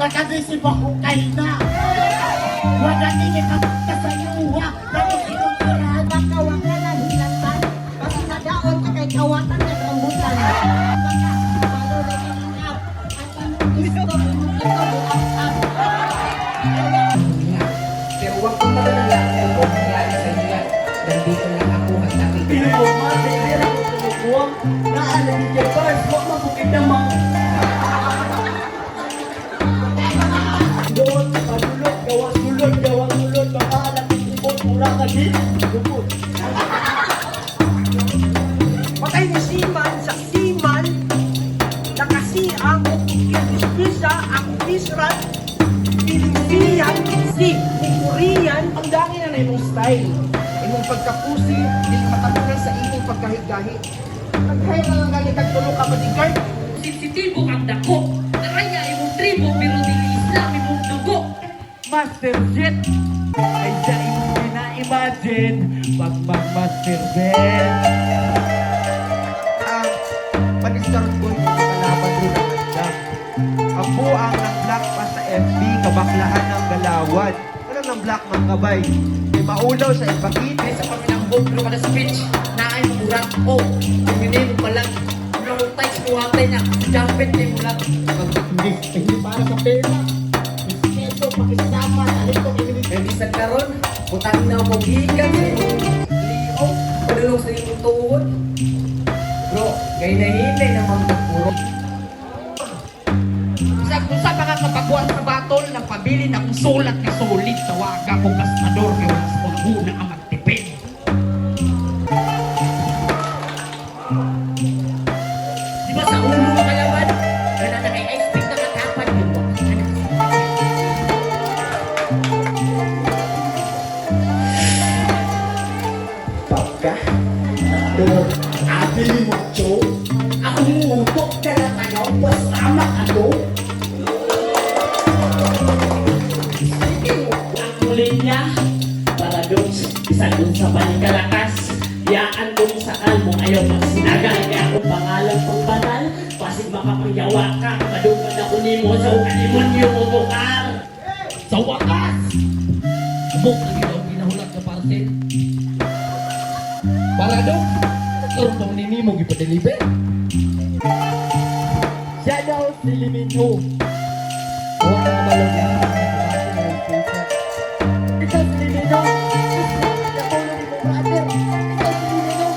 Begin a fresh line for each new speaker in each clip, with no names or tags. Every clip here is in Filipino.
Makagisip ako kay na. Wala din ka sa iuha. Lagi sinungkirahan. Makawang ka na hilatan. Kasi nadaon ka kay kawatan at rambutan. Palo na ginap. At anong gusto mo ito buang-up.
Pero huwag kong madalala kung huwag nangyari sa inyo. Nandito lang ako hanggang
Pili mo, matitira ko tumubuang. Naalang ni Jebars. Huwag mabukid naman. Doon, padulot, gawang sulod, makahalang ibon, mura lagi, lupot.
Patay ni Siman sa Siman na kasi ang Kirgisa, ang Misrat, Pilipinian, si Korean.
ang dami na imong style. Imong pagkapusi, hindi matamunan sa imong pagkahig-gahi. Naghay na lang galing tagtulong ka bodyguard.
Sensitibo ang dako. Naraya imong tribo pero dili Islam imong dugo.
Master Jet, ay siya imong pina-imagine, pag mag-Master Jet.
Ang pag-start ko yung kalaban doon ang andam. Ang buang ng black pa sa FB, kabaklaan ng galawad. Ano ng black mga kabay? May maulaw sa ipakit.
Kaya sa paminambog pero kada speech na ay murang o. Puminin mo palang. Ano tayo suwatay niya. Jumpet ni mo lang.
Hindi para sa pera. Respeto, pakisama, alin ko kinilig.
Kaya bisan karon, butang na mo gikan sa imong liog. Padulong sa imong tuhod. Bro, gay na hinay naman magpuro. Sa mga kapagwan sa batol, nagpabili ng sulat na sulit. Tawaga kong gastador kaya wala sa paguna ang magtipid. Di ba sa ulo mga laban? Kaya na naka-expect na katapan yun.
Pagka, doon, abili mo, Joe. Ako umutok ka na tayo, was tama ka, Joe.
Ang linya, paradox, isa dun sa panikalakas. Yaan dun sa almo, ayaw magsinagal. Kaya akong pangalan pang banal, pasig makapagyawa ka. Madunggan ako ni mo sa ukalimonyo mo bukar.
Sa wakas! Amok na ginaw ginahulat sa parcel. Para daw, karoon daw nini mo gipa-deliver.
Siya daw si Liminho. Huwag na nabalog na. Ikaw si Liminho. Nakulong mo, brother. Ikaw si Liminho.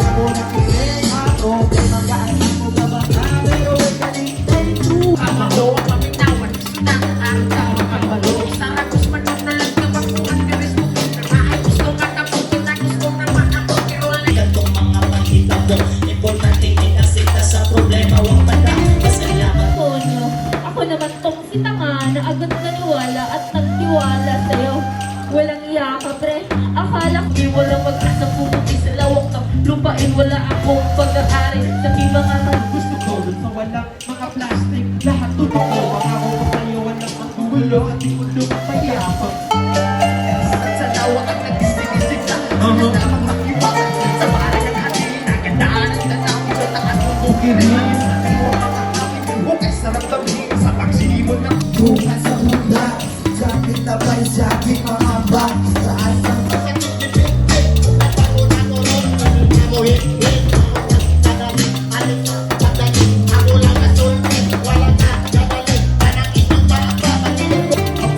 Ako nakikinig ako. Magaan mo ba ba? Pero galing tayo.
Amado ang paminawan, suna ang tao pagbalog. Sana kusman mo na lang kapag kuhan biris mo. Namahay gusto nga tapos na gusto naman ako. Pero lang
Gantong mga panghitabo, importante itasita sa problema. Huwag banda, pasalamat.
Ponyo, ako naman tong si Tanga na agad naniwala at nagtiwala sa'yo. Walang iya ka, pre. Akala ko di walang mag-asa pumuti sa lawak ng lupain. Wala akong pag-aari sa mga
Gusto ko dun sa walang mga plastic. Lahat totoo. Mga ako sa'yo walang maggugulo. At di ko lumapayapang.
sa dawa at nagdisig-isig sa namang makiwala. Sa parang ng hati, nagandaan ang tatawin sa taas mo bukirin. Sa tayo mga kapit, hukay sa ramdamin sa pagsinibon ng
Bukas sa mula. Sakit na ba'y sakit mga ba? Saan sa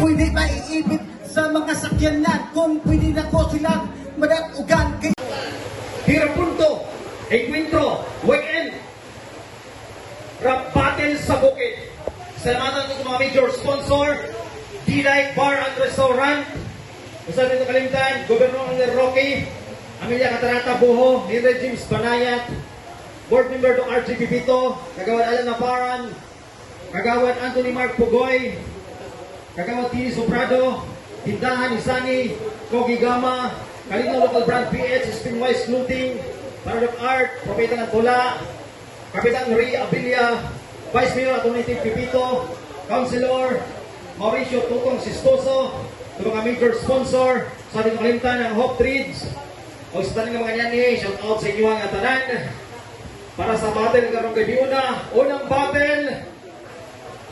pwede maiibig sa mga sakyanan kung pwede na ko silang madatugan kay
Hirapunto, Encuentro, Weekend, Rap Battle sa Bukid. Salamatan ko mga major sponsor, D-Light Bar and Restaurant, usa dito kalimtan, Gobernador Angel Roque, Amelia Catarata Buho, Nire James Banayat, Board Member ng RGP Pito, Kagawad Alan Naparan, Kagawad Anthony Mark Pugoy, Kagawad Tini Sobrado, Tindahan ni Sani, Kogi Gama, Kalino Local Brand PH, Spinwise Clothing, Parad of Art, Propeta ng Tula, Kapitan Ray Abilia, Vice Mayor Atty. Pipito, Councilor Mauricio Tutong Sistoso, ito mga major sponsor sa ating kalimtan ng Hope Trees, o sa taning mga ganyan shout out sa inyo ang tanan para sa battle karong gabi unang battle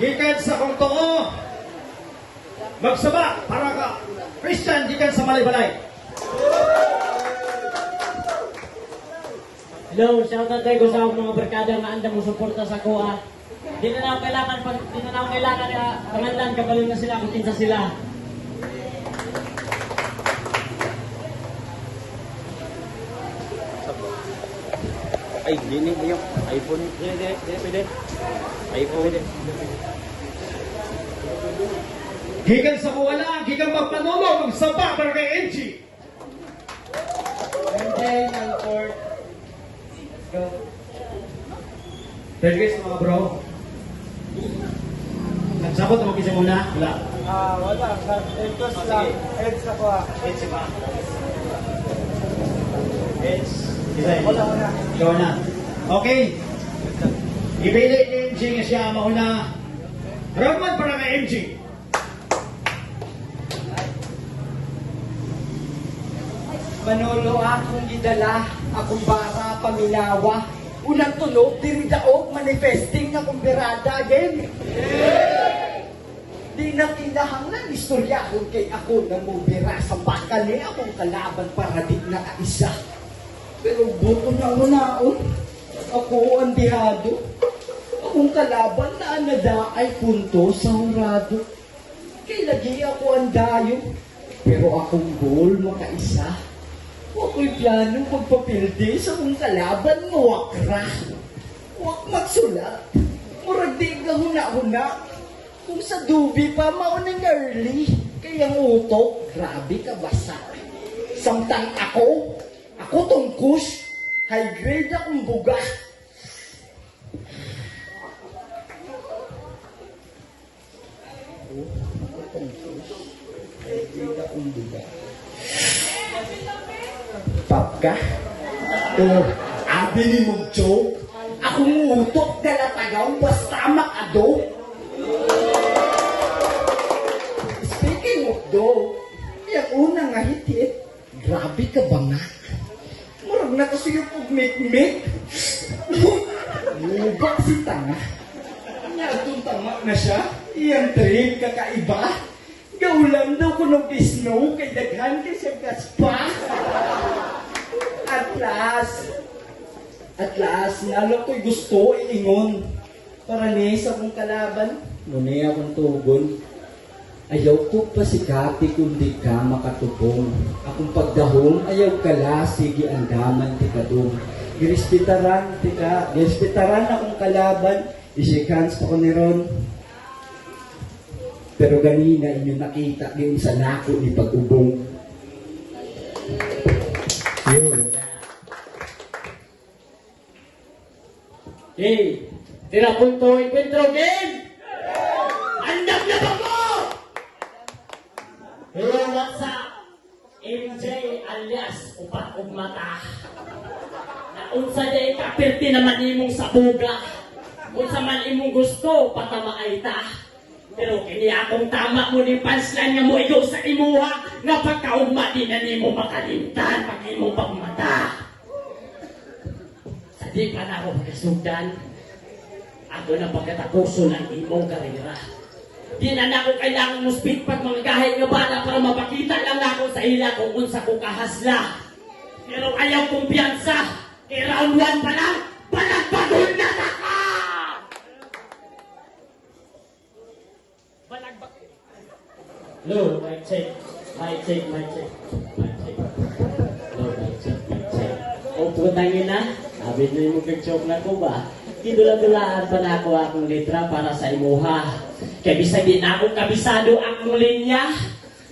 gikan sa kong too, magsaba para ka Christian gikan sa Malibalay.
Hello, shoutout tayo sa mga barkada nga andam mo suporta sa kuha. Di na ako kailangan pangalan, kabalin na sila kung kinsa sila.
Ay, dinig yung iPhone. Pwede. iPhone.
Gikan sa kuwala, gikan magpanolo, magsaba para kay NG. Thank you mga bro. Nagsabot mo kisa muna? Wala.
Wala. Entos lang. Heads ako
Edge ba? Edge. Wala na. Ikaw na. Okay. Ibili ni MG nga siya mauna. Raman para kay MG.
Manolo akong gidala, akong bara paminawa. Unang tunog, diri daog, manifesting na kumbirada again. Di na kinahanglan istoryahon kay ako na mubira sa bakal ni akong kalaban para di na kaisa. Pero buto na unaon, ako ang dihado. Akong kalaban na anada ay punto sa hurado. Kay lagi ako ang dayo, pero akong goal makaisa. Ako'y plano magpapildi sa kong kalaban mo wakra. Wak magsulat. Murag di ka huna-huna. Kung sa dubi pa, maunang early. Kaya ang utok, grabe ka basa. Samtang ako tungkus, high grade akong buga. Ako tungkus, high grade akong buga. Pagka, abi ni mong joke, akong utok galatagaw, basta makado. Speaking of do, yung una nga hitit, grabe ka ba nga? Murag na kasi yung pag-make-make. Luba si tanga. Nyatong tama na siya, iyang trip kakaiba. Gaulam daw ko ng snow, kay daghan kay siya gaspa. At last, nalo ko'y gusto iingon. Para ni sa kong kalaban, ngunit akong tugon. Ayaw ko pa si Kati kundi ka makatubong. Akong pagdahong, ayaw ka la, sige ang daman ti kadong. Girespetaran akong kalaban, isikans pa ko ni Ron. Pero ganina inyo nakita din sa nako ni pag-ubong.
Hey, tira punto, encuentro game! Andam na ba mo? Hello, what's up? MJ alias Upat og Mata. Naunsa day kapirti naman imong sabuga. Unsa man imong gusto, patamaay ta. Pero kini akong tama mo ni punchline nga mo igo sa imuha nga pagkaugma di na nimo makalimtan pag imong pagmata. Sa di pa na ako magkasugdan, ako na pagkatapuso ng imong karera. Di na ako kailangan mo speak pag mga kahit nga bala para mapakita lang ako sa ila kung unsa ko kahasla. Pero ayaw kumpiyansa, kay round 1 pa lang, palagbagol na ka! Hello, mic check. Hello, mic check. O putangin na, abit na yung mag-joke na ko ba? Kidula-dulaan pa na ako akong letra para sa imuha. Kaya bisag din akong kabisado akong linya.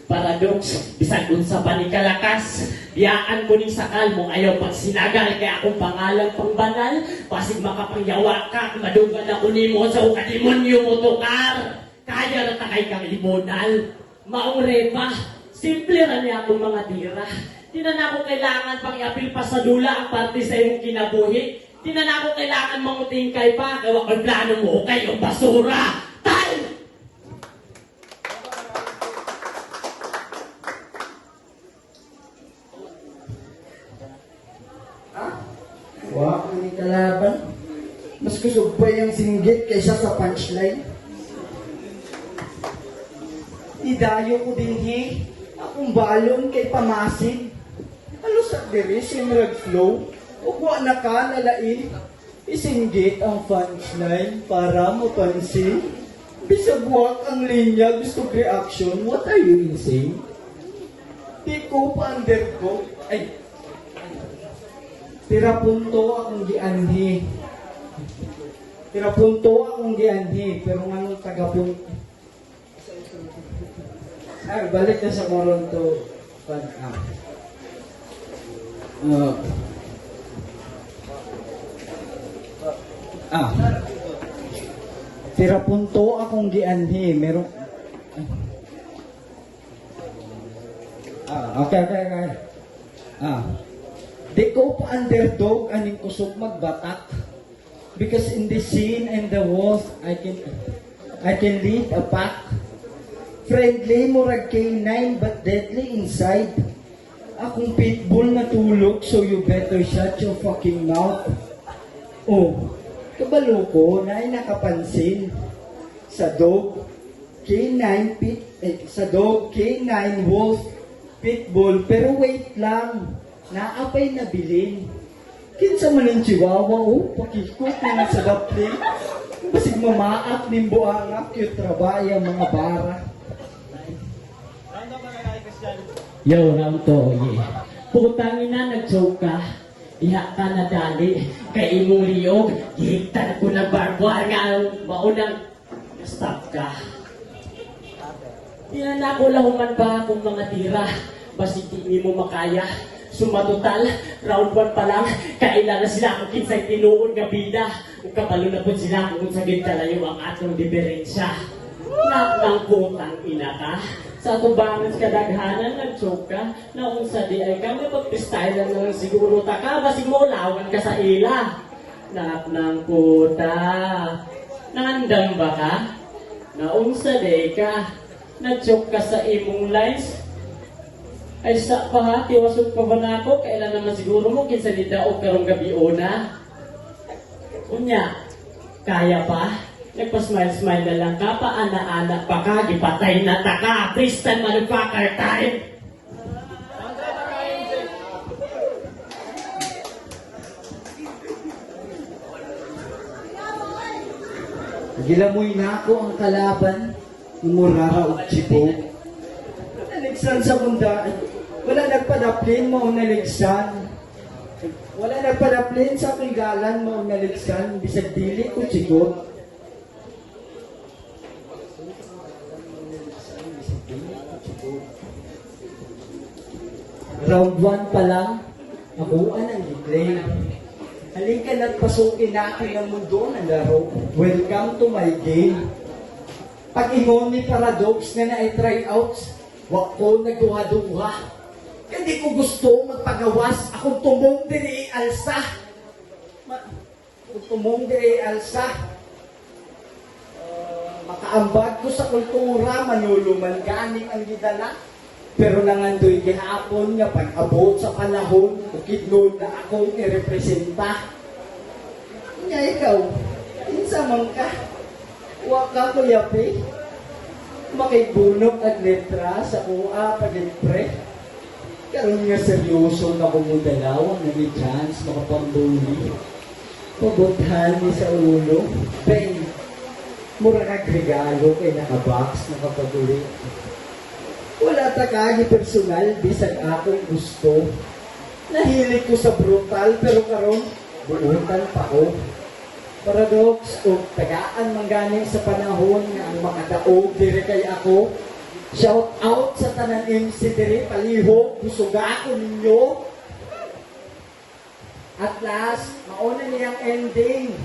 Paradox, bisag unsa pa ni kalakas. Biyaan ko ning sakal mong ayaw pag sinagal. Kaya akong pangalan pang banal. Pasig makapangyawa ka, madugan ako ni mo sa ukademonyo mo tukar. Kaya na takay kang limonal. Maong repa, simple na niya akong mga tira. Di na ako kailangan pang i-apil pa sa dula ang parte sa iyong kinabuhi. Di na ako kailangan mangutingkay pa. Kaya ang plano mo kayong basura. Tal!
Wak ni kalaban. Mas kusog pa yung singgit kaysa sa punchline. idayo ko din akong balon kay pamasin. Ano sa diri simrag flow? Ugwa na ka nalain. Isinggit ang punchline para mapansin. Bisag buwak ang linya, gusto reaction. What are you insane? Di ko pa undergo. Ay, tira punto akong gianhi. Tira punto akong gianhi. Pero nga nung taga-punto. Ay, balik na sa Moronto. Tira punto akong gianhi. Meron. Okay. Di ko pa underdog aning kusog magbatak. Because in the scene and the walls, I can lead a pack. Friendly, murag K9, but deadly inside. Akong pitbull na tulog, so you better shut your fucking mouth. Oh, kabalo ko na ay nakapansin. Sa dog, K9 wolf, pitbull, pero wait lang, naapay na bilin. Kinsa man ang chihuahua, pakikot na sa dapli. Basig mamaak ning buangak, cute trabaya mga bara.
Yo, round to, yeah. Putangin na, nag-joke ka. Iha ka na dali. Kay imong liyog, higtan ko na barbar nga maunang stop ka. Yan ako lahuman pa akong mga tira. Basi di mo makaya. Sumatotal, round 1 pa lang. Kailan na sila kung kinsay tinuon nga bida. Kung kabalo na po sila kung sa gintalayo ang atong diferensya. Nakangkutang ina ka. Sa tubangan sa kadaghanan, nag-choke ka, na kung sa di ay ka, mapag-freestyle lang siguro ta ka, basig mo lawan ka sa ila. Naknang puta. Nandang ba ka? Naung sa di ka, nag-choke ka sa imong lines. Ay sa pa ha, tiwasok pa ba na ako? Kailan naman siguro mo, kinsa di daog karong gabi una. Unya, kaya pa? Nagpa-smile-smile na lang ka, paana-ana pa ka, gipatay na ta ka, Tristan motherfucker time!
Gilamoy na ako ang kalaban, umurara og chibo. Naligsan sa munda, wala nagpadaplin mo naligsan. Wala nagpadaplin sa pigalan mo naligsan, bisag dili ko chigot. Round 1 pa lang, abuan ang i-claim. Halika na't pasukin natin ang mundo ng laro. Welcome to my game. Pag-ingon ni Paradox na na-try outs, wak ko nagduha-duha. Hindi ko gusto magpagawas, akong tumong diri alsa. Makaambag ko sa kultura, manuluman ganing ang gidala. Pero nangandoy gihapon nga pag-abot sa panahon, ukid nun na akong i-representa. Nga ikaw, insa man ka, wa ka kuyapi, makigbunok at letra sa kuha pag-impre. Karoon nga seryoso na kumudalaw, na may chance makapambuli. Pabuthan ni sa ulo, bang, mura kag-regalo kay nakabox, nakapaguli. Wala ta kagi personal, bisag akong gusto. Nahilig ko sa brutal, pero karon buutan pa ko. Paradox o tagaan mangganing sa panahon nga ang makadaog dire kay ako. Shout out sa tanan MC dire palihog, busuga ako ninyo. At last, mauna niyang ending.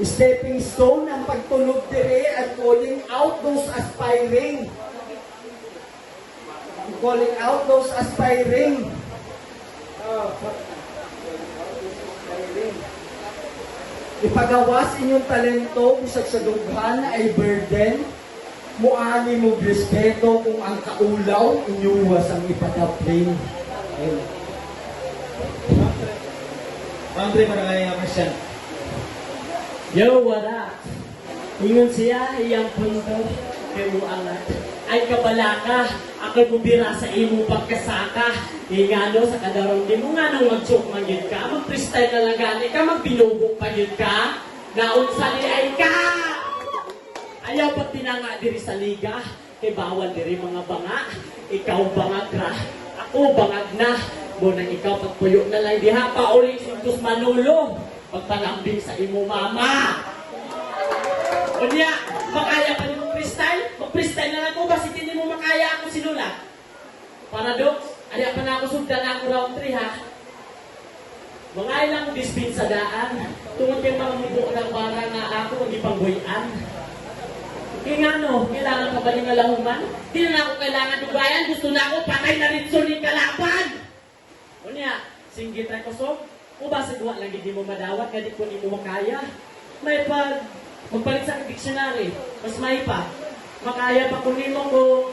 Stepping stone ang pagtunog dire at calling out those aspiring. Calling out those aspiring. Ipagawas inyong talento bisag sa dughan na ay burden. Muani mo respeto kung ang kaulaw inyuwas ang ipadaplin.
Andre, marangay nga question.
Yo, what up? Ingon siya, iyang punto, kay mo angat. Ay kabalaka, ako'y bubira sa imo pagkasaka. Ingano sa kadarong di mo nga nang mag-choke man yun ka, mag-freestyle na lang gani ka, magbinubok pa yun ka, naunsa ni ay ka! Ayaw pa tinanga diri sa liga, kay bawal diri mga banga, ikaw bangag ra, ako bangag na, munang ikaw pagpuyo na lang diha pa uling sintos manulo, pagpalambing sa imo mama. Unya, makaya pa ni mo freestyle? Mag-freestyle na lang ko, basi hindi mo makaya ako sinulat. Paradox, aliya pa na ako sugdan na ako round 3 ha. Mga ilang dispin sa daan, tungod kay mga mubo ng bara nga ako magipangguyan. Kaya nga no, kailangan ka ba ng lahuman? Di na ako kailangan dubayan, gusto na ako patay na rin suling kalaban. Unya, singgit ay kusog, o ba sigwa lang hindi mo madawat, kadi ko hindi mo makaya. May magpalit sa dictionary, mas may pa. Makaya pa kung mo kung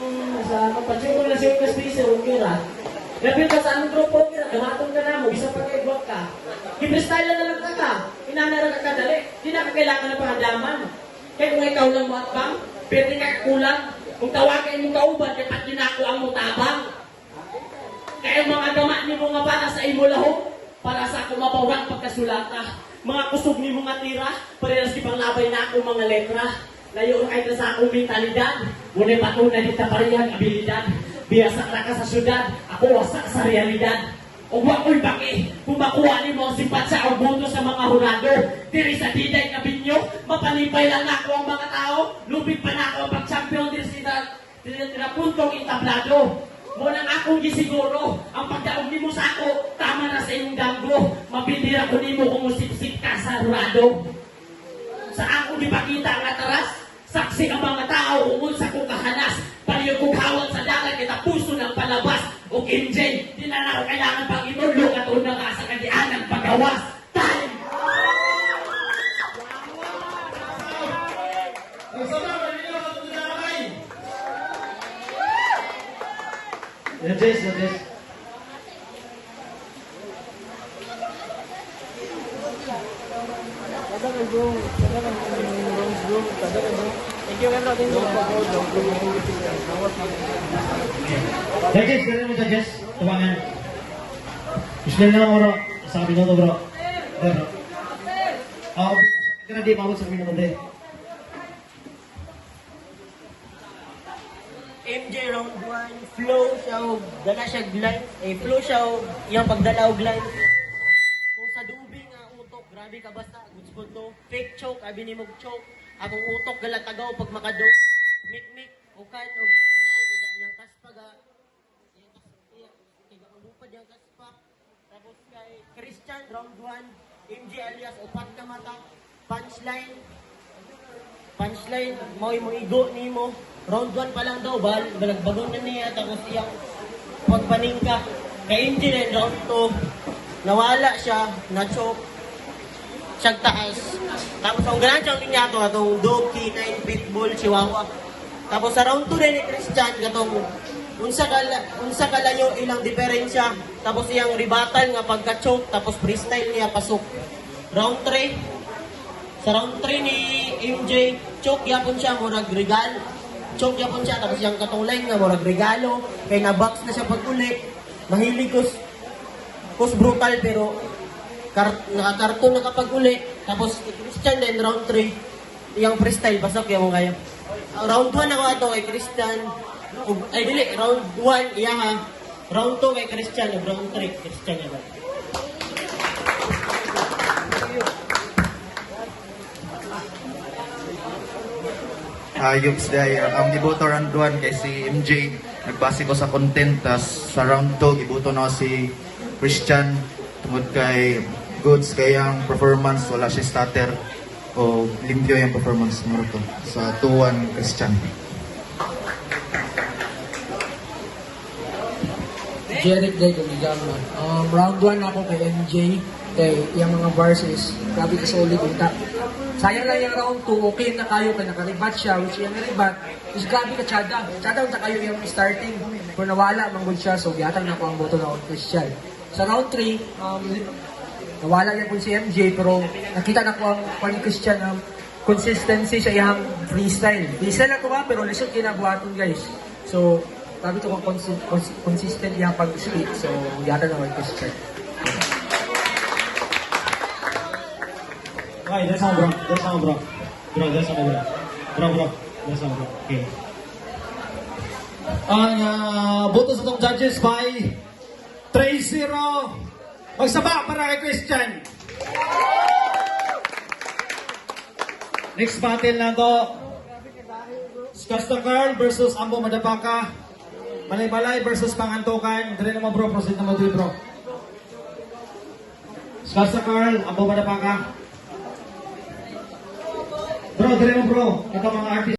sa magpatsyo ko na siya yung spacer, okay ra. Lapit ka sa anong grupo, okay ra, gamatong ka na mo, isa pa kaibwag ka. I-freestyle na lang ka, inanara ka kadali, di na ka kailangan na pahadaman. Kaya kung ikaw lang mo atbang, pwede ka kulang. Kung tawagin mo kauban, kaya pat ginako ang mutabang. Kaya mga gama ni mo nga para sa imo lahok, para sa ako mapawag pagkasulata. Mga kusog ni mga tira, parehas kipang labay na ako mga letra. Layo kahit na sa akong mentalidad, ngunit patunay dito parehang abilidad. Biyasak na ka sa syudad, ako wasak sa realidad. O wako'y baki, kung makuha ni mo ang simpat sa o boto sa mga hurado. Diri sa diday na binyo, mapalipay lang ako ang mga tao. Lupit pa na ako ang pag-champion diri sa puntong entablado. Munang akong gisiguro, ang pagdaog ni mo sa ako, tama na sa iyong ganggo. Mapindira ko ni mo kung musip-sip ka sa hurado. Sa akong ipakita ang ataras, saksi ang mga tao kung sa kong kahanas. Paliyo kong hawal sa dagat, kita puso ng palabas. O Kim J, di na ako kailangan pang inulong at una ka sa kadian ng paggawas. Time!
Yes. Judges, ganun mo judges. Tumangan. Islan na lang oro. Sa minuto bro. Bro. Ito na di mabot sa minuto din.
MJ round 1, flow siya, dala siya line, flow siya, yung pagdala og line. Kung sa dubi nga utok, grabe ka basta, goods ko to. Fake choke, abi ni mog choke. Akong utok galatagaw pag makado. Mik, ukan, og yung kaspaga. Yung lupad yung kaspa. Tapos kay Christian, round 1, MJ alias upat ka mata. Punchline, mo igo ni mo. Round 1 pa lang daw, balagbagong na niya, tapos iyang pagpaningka. Kay MJ rin, round 2, nawala siya, na-choke, siyang taas. Tapos ang ganan siyang linya ito, itong dog, K9, pitbull, chihuahua. Tapos sa round 2 rin ni Christian, itong unsa kalayo ilang diferensya. Tapos iyang rebuttal nga pagka-choke, tapos freestyle niya, pasok. Round 3, sa round 3 ni MJ, choke yapon siya, murag regal. Choke yapon siya, tapos yung katong line nga, murag regalo. Kay na-box na siya pag-uli. Mahilig kus brutal, pero naka-cartoon na kapag-uli. Tapos Christian din, round 3, yung freestyle, pasok yung kaya. Round 1 ako ato kay Christian. Ay, dili, round 1, iya ha. Round 2 kay Christian, round 3, Christian yun.
Ayups dahil ang giboto round 1 kay si MJ, nagbase ko sa content, tas sa round 2 giboto na si Christian tungod kay goods kayang performance, wala siya stutter o limpyo yung performance mo to sa 2-1 Christian.
Jeric Day Gumigama. Round 1 ako kay MJ. Kay yung mga verses, grabe ka solid unta. Sayang lang yung round 2, okay na kayo kay nakaribat siya, which yung naribat, is grabe ka tsada. Tsada unta kayo yung starting. Pero nawala manggod siya, so giyatang na ko ang boto na Christian. Sa round 3, nawala niya po si MJ, pero nakita na ko ang Christian consistency sa iyang freestyle. Freestyle na to ha, pero lisod kinabuhaton guys. So, sabi to kung consistent yung pag-speak. So, yata naman question.
Okay, that's all, bro. That's all, bro. Bro, that's all, bro. Bro. That's all, bro. Okay. Ang boto sa itong judges by 3-0. Magsaba para kay Christian. Next battle na to. Skasta Carl versus Ambo Madapaka. Balay-balay versus Pangantokan. Dire naman bro, proceed naman dito bro. Skasta Carl, Ambo Madapaka. Bro, dire mo bro. Ito mga artist.